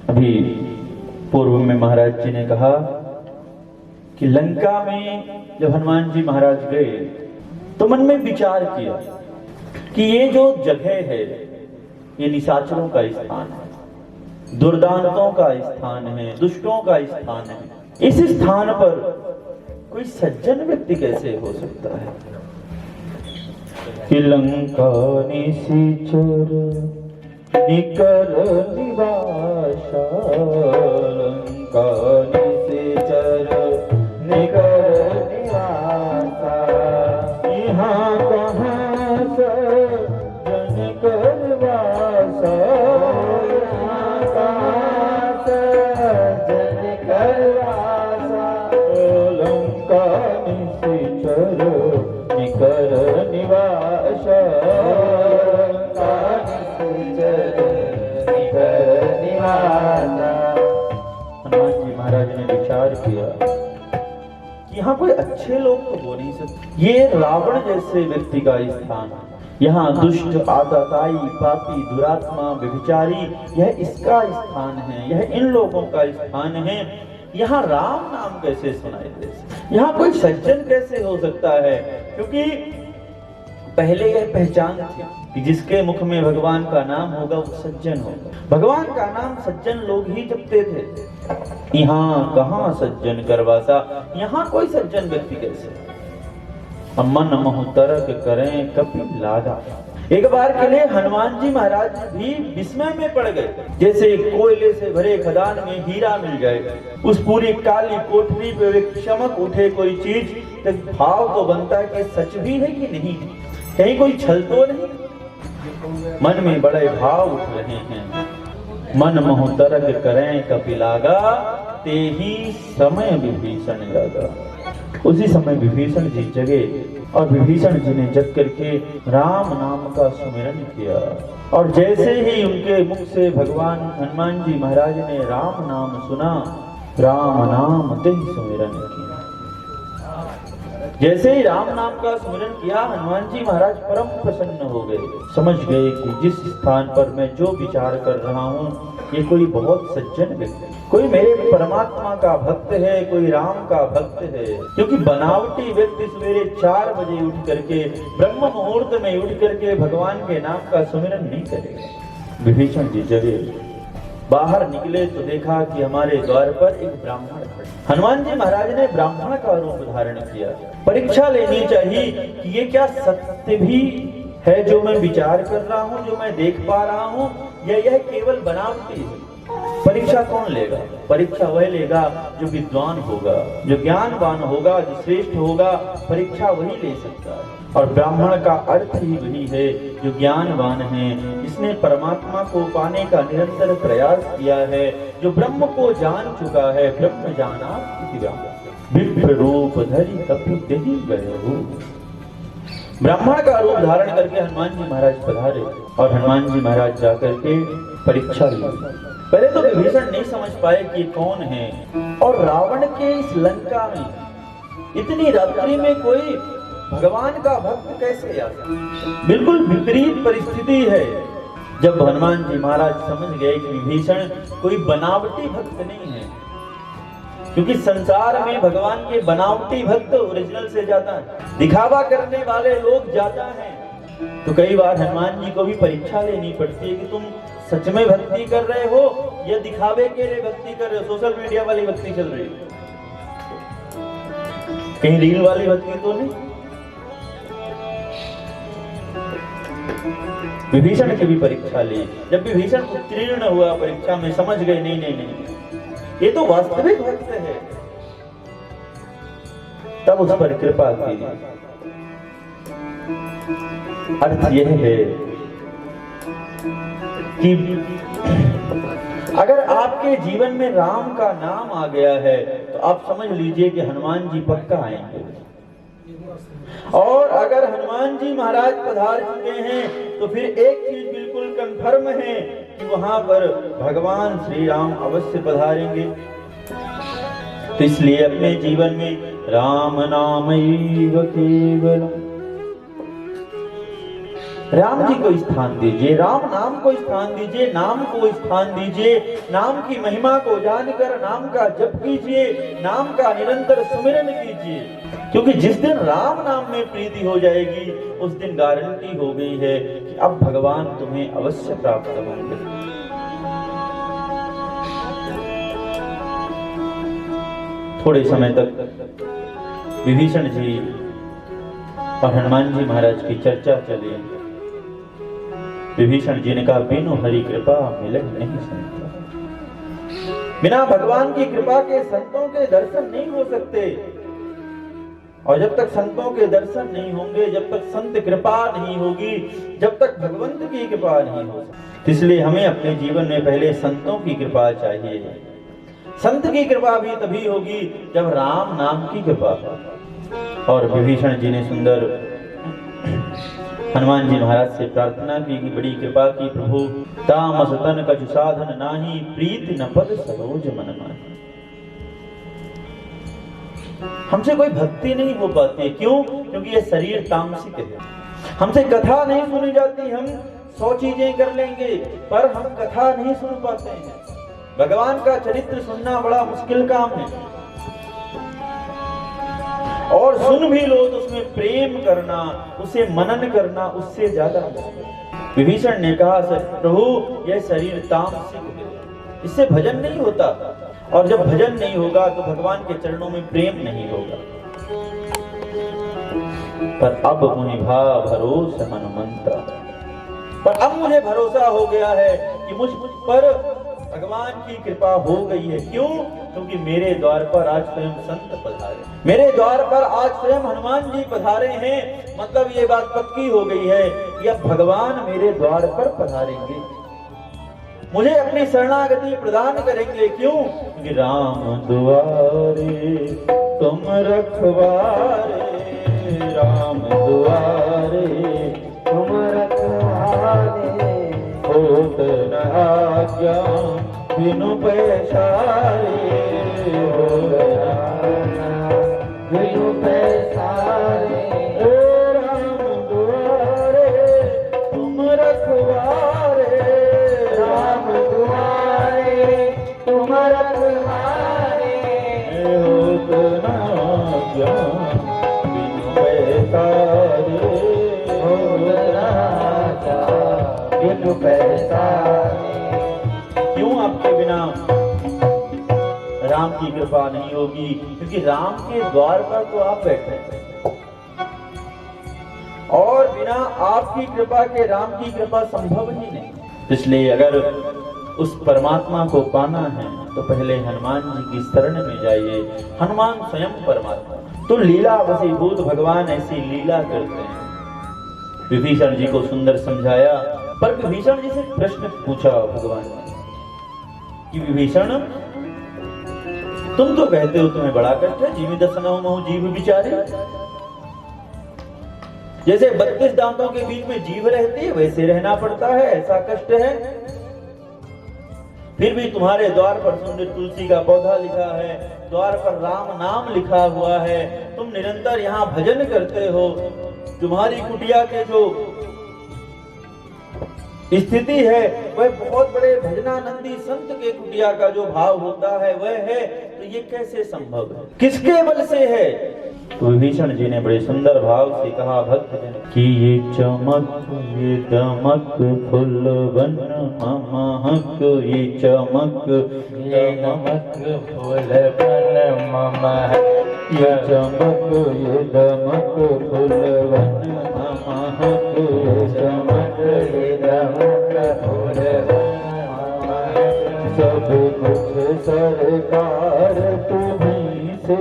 अभी पूर्व में महाराज जी ने कहा कि लंका में जब हनुमान जी महाराज गए तो मन में विचार किया कि ये जो जगह है ये निशाचरों का स्थान है, दुर्दानतों का स्थान है, दुष्टों का स्थान है। इस स्थान पर कोई सज्जन व्यक्ति कैसे हो सकता है? कि लंका निशिचर निकर निवासा, लंका निशिचर निकर निवासा, यहाँ कहाँ सज्जन कर वासा, यहाँ कहाँ सज्जन कर वासा, लंका निशिचर निकर निवासा, लंका निशिचर निकर निवासा। हनुमान जी महाराज ने विचार किया कि यहाँ कोई अच्छे लोग तो हो नहीं सकते, ये रावण जैसे व्यक्ति का स्थान है। यहाँ दुष्ट, आतताई, पापी, दुरात्मा, व्यभिचारी, यह इसका स्थान है, यह इन लोगों का स्थान है। यहाँ राम नाम कैसे सुनाई दे, यहाँ कोई सज्जन कैसे हो सकता है? क्योंकि पहले यह पहचान थी कि जिसके मुख में भगवान का नाम होगा वो सज्जन होगा। भगवान का नाम सज्जन लोग ही जपते थे। यहाँ कहाँ सज्जन करवासा, यहाँ कोई सज्जन व्यक्ति कैसे? मन मोह तरक करें कपि लागा। एक बार के लिए हनुमान जी महाराज भी विस्मय में पड़ गए, जैसे कोयले से भरे खदान में हीरा मिल जाए। उस पूरी काली कोठरी पे एक चमक उठे कोई चीज, तो भाव तो बनता है कि सच भी है कि नहीं, कहीं कोई छल तो नहीं। मन में बड़े भाव उठ रहे हैं। मन मोह तरक करें कपि लागा, ते ही समय विभीषण जागा। उसी समय विभीषण जी जगे और विभीषण जी ने जग करके राम नाम का सुमिरन किया। और जैसे ही उनके मुख से भगवान हनुमान जी महाराज ने राम नाम सुना, राम नाम ते ही सुमिरन किया। जैसे ही राम नाम का स्मरण किया, हनुमान जी महाराज परम प्रसन्न हो गए। समझ गए कि जिस स्थान पर मैं जो विचार कर रहा हूँ ये कोई बहुत सज्जन व्यक्ति, कोई मेरे परमात्मा का भक्त है, कोई राम का भक्त है। क्योंकि बनावटी व्यक्ति सवेरे 4 बजे उठ करके, ब्रह्म मुहूर्त में उठ करके भगवान के नाम का सुमिरन नहीं करेगा। विभीषण जी जगे, बाहर निकले तो देखा कि हमारे द्वार पर एक ब्राह्मण खड़े। हनुमान जी महाराज ने ब्राह्मण का रूप धारण किया। परीक्षा लेनी चाहिए कि ये क्या सत्य भी है जो मैं विचार कर रहा हूँ, जो मैं देख पा रहा हूँ, या यह केवल बनावटी है। परीक्षा कौन लेगा? परीक्षा वह लेगा जो विद्वान होगा, जो ज्ञानवान होगा, जो श्रेष्ठ होगा। परीक्षा वही ले सकता है। और ब्राह्मण का अर्थ ही वही है जो ज्ञानवान है, जिसने परमात्मा को पाने का निरंतर प्रयास किया है, जो ब्रह्म को जान चुका है। ब्रह्म जाना विप्र रूप धरि कपि देहि गयो। ब्राह्मण का रूप धारण करके हनुमान जी महाराज पधारे और हनुमान जी महाराज जाकर के परीक्षा ली। पहले तो विभीषण नहीं समझ पाए कि कौन है, और रावण के इस लंका में इतनी रात्रि में कोई भगवान का भक्त कैसे आ सकता? बिल्कुल विपरीत परिस्थिति है। जब हनुमान जी महाराज समझ गए कि विभीषण कोई बनावटी भक्त नहीं है, क्योंकि संसार में भगवान के बनावटी भक्त ओरिजिनल से ज्यादा है, दिखावा करने वाले लोग ज्यादा हैं। तो कई बार हनुमान जी को भी परीक्षा लेनी पड़ती है कि तुम सच में भक्ति कर रहे हो या दिखावे के लिए भक्ति कर रहे हो। सोशल मीडिया वाली भक्ति चल रही है, कहीं रील वाली भक्ति तो नहीं। विभीषण की भी परीक्षा ली। जब विभीषण उत्तीर्ण हुआ परीक्षा में, समझ गए नहीं नहीं नहीं ये तो वास्तविक भक्त है, तब उस पर कृपा की। अर्थ यह है कि अगर आपके जीवन में राम का नाम आ गया है तो आप समझ लीजिए कि हनुमान जी पक्का आएंगे। और अगर हनुमान जी महाराज पधार चुके हैं तो फिर एक चीज बिल्कुल कंफर्म है कि वहां पर भगवान श्री राम अवश्य पधारेंगे। तो इसलिए अपने जीवन में राम नामैव केवलम, राम जी को स्थान दीजिए, राम नाम को स्थान दीजिए, नाम को स्थान दीजिए, नाम की महिमा को जानकर नाम का जप कीजिए, नाम का निरंतर सुमिरन कीजिए। क्योंकि जिस दिन राम नाम में प्रीति हो जाएगी उस दिन गारंटी हो गई है कि अब भगवान तुम्हें अवश्य प्राप्त होंगे। थोड़े समय तक विभीषण जी और हनुमान जी महाराज की चर्चा चली। विभीषण जी ने कहा, बिनु हरि कृपा मिले नहीं संत। बिना भगवान की कृपा के संतों के दर्शन नहीं हो सकते, और जब तक संतों के दर्शन नहीं होंगे, जब तक संत कृपा नहीं होगी, जब तक भगवंत की कृपा नहीं हो सकती। इसलिए हमें अपने जीवन में पहले संतों की कृपा चाहिए। संत की कृपा भी तभी होगी जब राम नाम की कृपा हो। और विभीषण जी ने सुंदर हनुमान जी महाराज से प्रार्थना की कि बड़ी कृपा की प्रभु, तामस तन कछु साधन नाही, प्रीति न पद सरोज मन माही। हमसे कोई भक्ति नहीं हो पाती। क्यों? क्योंकि ये शरीर तामसिक है। हमसे कथा नहीं सुनी जाती। हम 100 चीजें कर लेंगे पर हम कथा नहीं सुन पाते हैं। भगवान का चरित्र सुनना बड़ा मुश्किल काम है, और सुन भी लो तो उसमें प्रेम करना, उसे मनन करना उससे ज्यादा। विभीषण ने कहा, प्रभु यह शरीर तामसिक है, इससे भजन नहीं होता, और जब भजन नहीं होगा तो भगवान के चरणों में प्रेम नहीं होगा। पर अब मुझे भरोसा हनुमंता, पर अब मुझे भरोसा हो गया है कि मुझ पर भगवान की कृपा हो गई है। क्यों? क्योंकि मेरे द्वार पर आज स्वयं संत पधारे, मेरे द्वार पर आज स्वयं हनुमान जी पधारे हैं। मतलब ये बात पक्की हो गई है कि अब भगवान मेरे द्वार पर पधारेंगे, मुझे अपनी शरणागति प्रदान करेंगे। क्यों? क्योंकि राम दुआरे तुम रखवारे, राम दुआरे तुम रखवारे, होत न आज्ञा बिनु पैसारे, होत न आज्ञा बिनु पैसारे। राम दुआरे तुम रखवारे, राम दुआरे तुम रखवारे, होत न आज्ञा बिनु पैसारे, होत न आज्ञा बिनु पैसारे। क्यों आपके बिना राम की कृपा नहीं होगी? क्योंकि राम के द्वार पर तो आप बैठे हैं, और बिना आपकी कृपा के राम की कृपा संभव ही नहीं। इसलिए अगर उस परमात्मा को पाना है तो पहले हनुमान जी की शरण में जाइए। हनुमान स्वयं परमात्मा, तो लीला वशीभूत भगवान ऐसी लीला करते हैं। विभीषण जी को सुंदर समझाया, पर विभीषण जी से प्रश्न पूछा भगवान ने कि विभीषण, तुम तो कहते हो तुम्हें बड़ा कष्ट है, जीव दसनौ महु जीव बिचारे। जैसे 32 दांतों के बीच में जीव रहती है वैसे रहना पड़ता है, ऐसा कष्ट है। फिर भी तुम्हारे द्वार पर सुंदर तुलसी का पौधा लिखा है, द्वार पर राम नाम लिखा हुआ है, तुम निरंतर यहाँ भजन करते हो। तुम्हारी कुटिया के जो स्थिति है वह बहुत बड़े भजनानंदी संत के कुटिया का जो भाव होता है वह है, तो ये कैसे संभव है, किसके बल से है? तो विभीषण जी ने बड़े सुंदर भाव से कहा, भक्त जन कि ये चमक ये दमक फुल वन महक, ये चमक ये दमक फुल वन महक, ये चमक ये दमक फुल वन महक, ये चमक ये दमक फुल वन महक। सब कुछ सरकार तुम्हीं से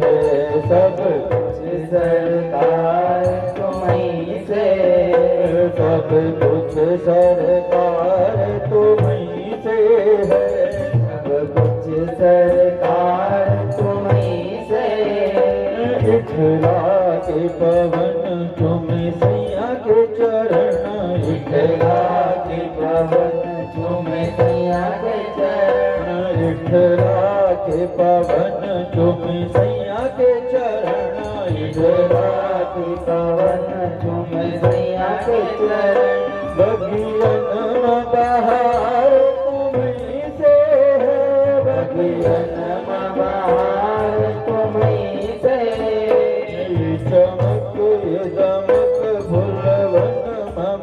है, सब कुछ सरकार तुम्हीं से, सब कुछ सरकार तुम्हीं से है, सब कुछ सरकार तुम्हीं से। इठला के पवन तुम सैया के चरण, इठला के पवन तुम सैया के चरण, इठला के पवन तुम सैया के चरण, इठला के पवन तुम सैया के चरण। बहार तुम्हीं से। चमक ये दमक फूलवन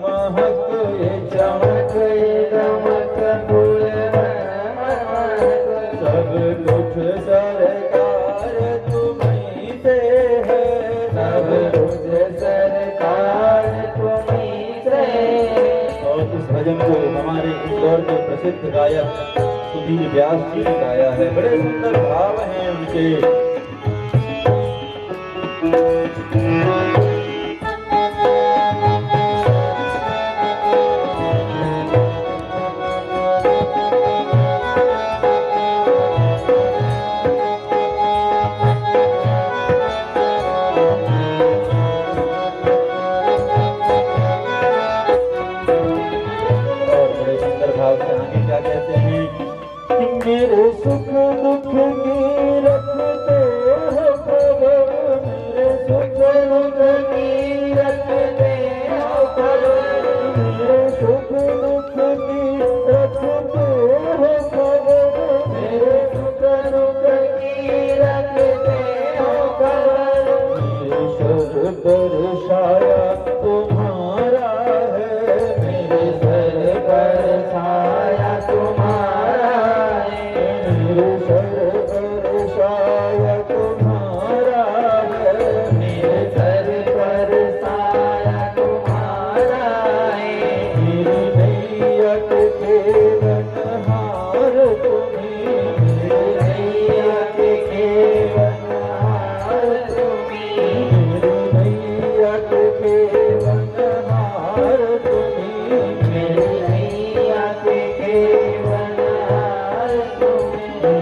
महक ये चमक दमक फूलवन महक। सब कुछ सरकार तुम्हीं से है। सब कुछ सरकार तुम्हीं से। और इस भजन को हमारे इंदौर के प्रसिद्ध गायक सुधीर व्यास जी ने गाया है। बड़े सुंदर भाव हैं उनके। मेरे सुख दुख की रखते हो खबर। मेरे सुख दुख की रखते हो खबर। मेरे सुख दुख की रखते हो खबर। मेरे सुख दुख की रखते हो खबर। मेरे सर पर साया तुम्हारा है। मेरे सर पर साया तुम्हारा है। मेरे सर पर साया तुम्हारा है। मेरे सर पर साया तुम्हारा है। मेरी नैया के केवनहार तुम्हीं। मेरी नैया के केवनहार तुम्हीं। मेरी नैया के केवनहार तुम्हीं। मेरी नैया के केवनहार तुम्हीं।